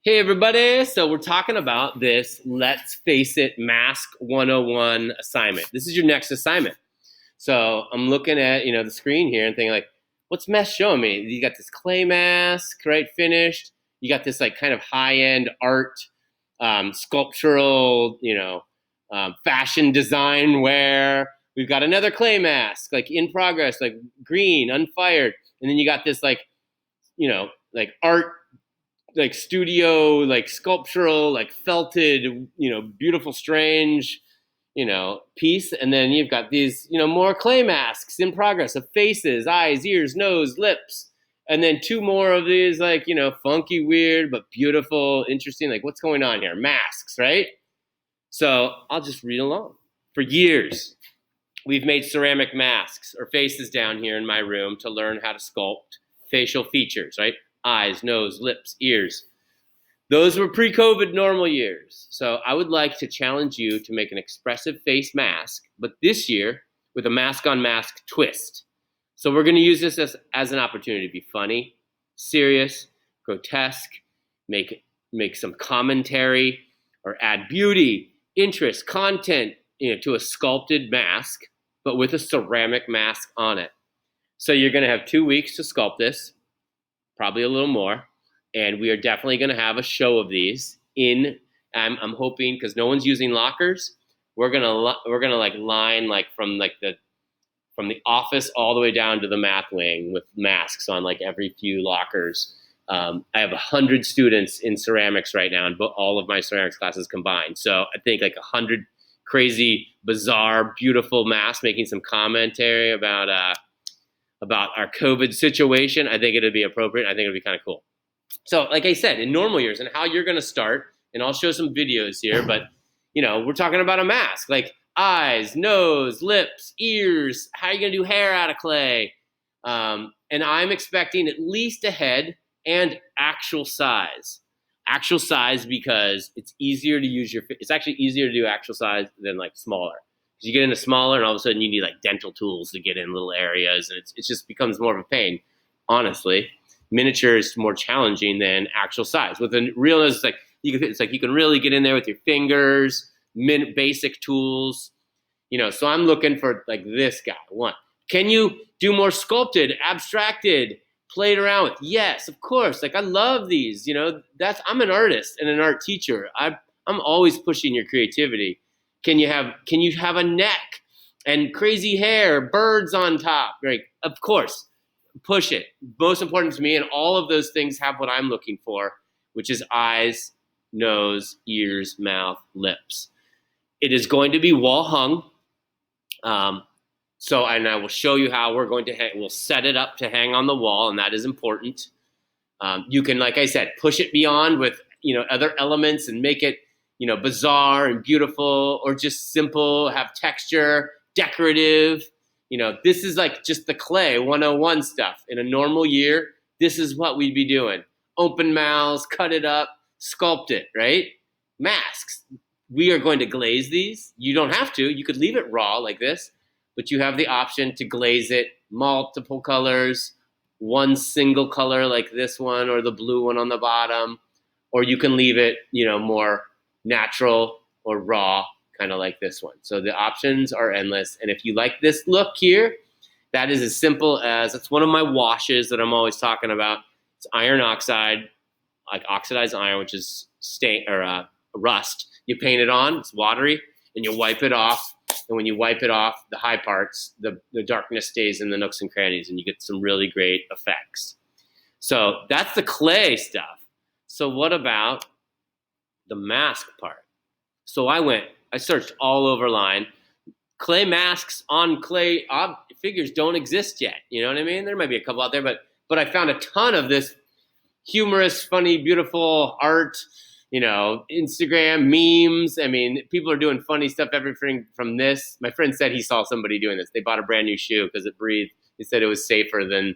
Hey everybody, so we're talking about this Let's Face It Mask 101 assignment. This is your next assignment. So I'm looking at, the screen here and thinking like, what's Mesh showing me? You got this clay mask, right, finished. You got this like kind of high-end art, sculptural, fashion design wear. We've got another clay mask, like in progress, like green, unfired. And then you got this like art, like studio, like sculptural, like felted, beautiful, strange, piece. And then you've got these, more clay masks in progress of faces, eyes, ears, nose, lips. And then two more of these, like, funky, weird, but beautiful, interesting, like what's going on here? Masks, right? So I'll just read along. For years, we've made ceramic masks or faces down here in my room to learn how to sculpt facial features, right? Eyes, nose, lips, ears. Those were pre-COVID normal years. So I would like to challenge you to make an expressive face mask, but this year with a mask on mask twist. So we're going to use this as an opportunity to be funny, serious, grotesque, make some commentary, or add beauty, interest, content, to a sculpted mask, but with a ceramic mask on it. So you're going to have 2 weeks to sculpt this, probably a little more, and we are definitely going to have a show of these in. I'm hoping, because no one's using lockers, we're gonna like line like from the office all the way down to the math wing with masks on like every few lockers. I have 100 students in ceramics right now, and all of my ceramics classes combined. So I think like 100 crazy, bizarre, beautiful masks making some commentary about our COVID situation. I think it'd be appropriate. I think it'd be kind of cool. So like I said, in normal years, and how you're going to start, and I'll show some videos here, but we're talking about a mask, like eyes, nose, lips, ears. How are you going to do hair out of clay? And I'm expecting at least a head and actual size. Actual size, because it's easier to use it's actually easier to do actual size than like smaller. Because you get into smaller and all of a sudden you need like dental tools to get in little areas, and it just becomes more of a pain, honestly. Miniature is more challenging than actual size. With a real nose, it's like you can really get in there with your fingers, basic tools. So I'm looking for like this guy. One, can you do more sculpted, abstracted, played around with? Yes, of course. Like I love these. I'm an artist and an art teacher. I'm always pushing your creativity. Can you have a neck and crazy hair, birds on top? Right? Of course. Push it. Most important to me, and all of those things have what I'm looking for, which is eyes, nose, ears, mouth, lips. It is going to be wall hung. And I will show you how we're going to we'll set it up to hang on the wall, and that is important. You can, like I said, push it beyond with other elements and make it bizarre and beautiful, or just simple, have texture, decorative. This is like just the clay 101 stuff. In a normal year, this is what we'd be doing. Open mouths, cut it up, sculpt it, right? Masks. We are going to glaze these. You don't have to. You could leave it raw like this, but you have the option to glaze it multiple colors, one single color like this one, or the blue one on the bottom, or you can leave it, more natural or raw, kind of like this one. So the options are endless. And if you like this look here, that is as simple as, it's one of my washes that I'm always talking about. It's iron oxide, like oxidized iron, which is rust. You paint it on, it's watery, and you wipe it off. And when you wipe it off, the high parts, the darkness stays in the nooks and crannies, and you get some really great effects. So that's the clay stuff. So what about the mask part? So I searched all over line. Clay masks on clay figures don't exist yet. You know what I mean? There might be a couple out there, but I found a ton of this humorous, funny, beautiful art, Instagram memes. I mean, people are doing funny stuff, everything from this. My friend said he saw somebody doing this. They bought a brand new shoe because it breathed. He said it was safer than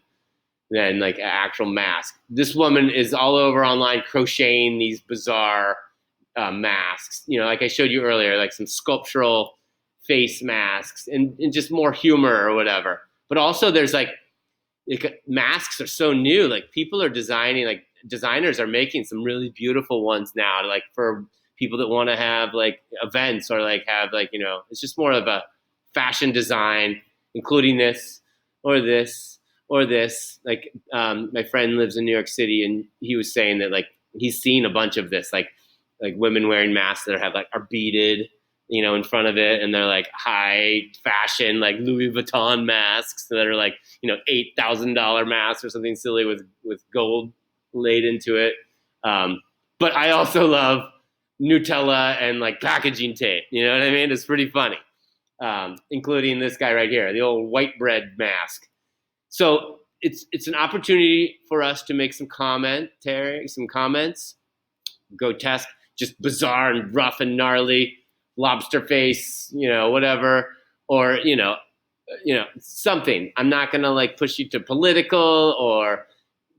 like an actual mask. This woman is all over online crocheting these bizarre masks, like I showed you earlier, like some sculptural face masks and just more humor or whatever. But also there's like masks are so new, like people are designing like designers are making some really beautiful ones now, like for people that want to have like events or like have like, it's just more of a fashion design, including this or this or this. Like my friend lives in New York City, and he was saying that like he's seen a bunch of this, like women wearing masks that are beaded, in front of it, and they're like high fashion, like Louis Vuitton masks that are like, $8,000 masks or something silly with gold laid into it. But I also love Nutella and like packaging tape. You know what I mean? It's pretty funny. Including this guy right here, the old white bread mask. So it's an opportunity for us to make some comments, grotesque, just bizarre and rough and gnarly, lobster face, whatever, or something. I'm not gonna like push you to political or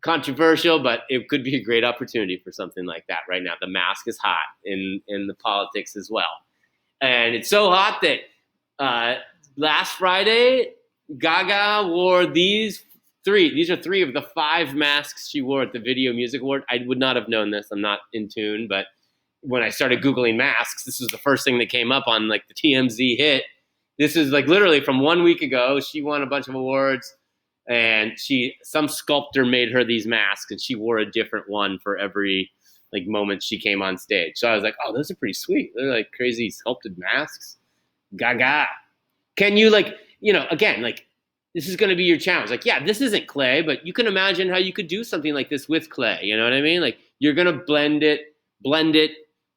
controversial, but it could be a great opportunity for something like that right now. The mask is hot in the politics as well, and it's so hot that last Friday, Gaga wore these three. These are three of the 5 masks she wore at the Video Music Award. I would not have known this. I'm not in tune, but when I started Googling masks, this was the first thing that came up on like the TMZ hit. This is like literally from 1 week ago. She won a bunch of awards, and some sculptor made her these masks, and she wore a different one for every like moment she came on stage. So I was like, oh, those are pretty sweet. They're like crazy sculpted masks. Gaga. Can you again, like this is going to be your challenge. Like, yeah, this isn't clay, but you can imagine how you could do something like this with clay. You know what I mean? Like you're going to blend it,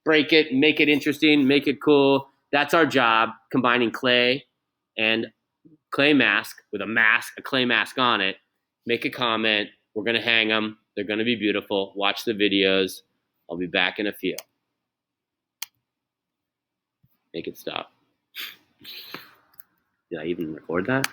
break it, make it interesting, make it cool. That's our job, combining clay and clay mask with a clay mask on it. Make a comment. We're going to hang them. They're going to be beautiful. Watch the videos. I'll be back in a few. Make it stop. Did I even record that?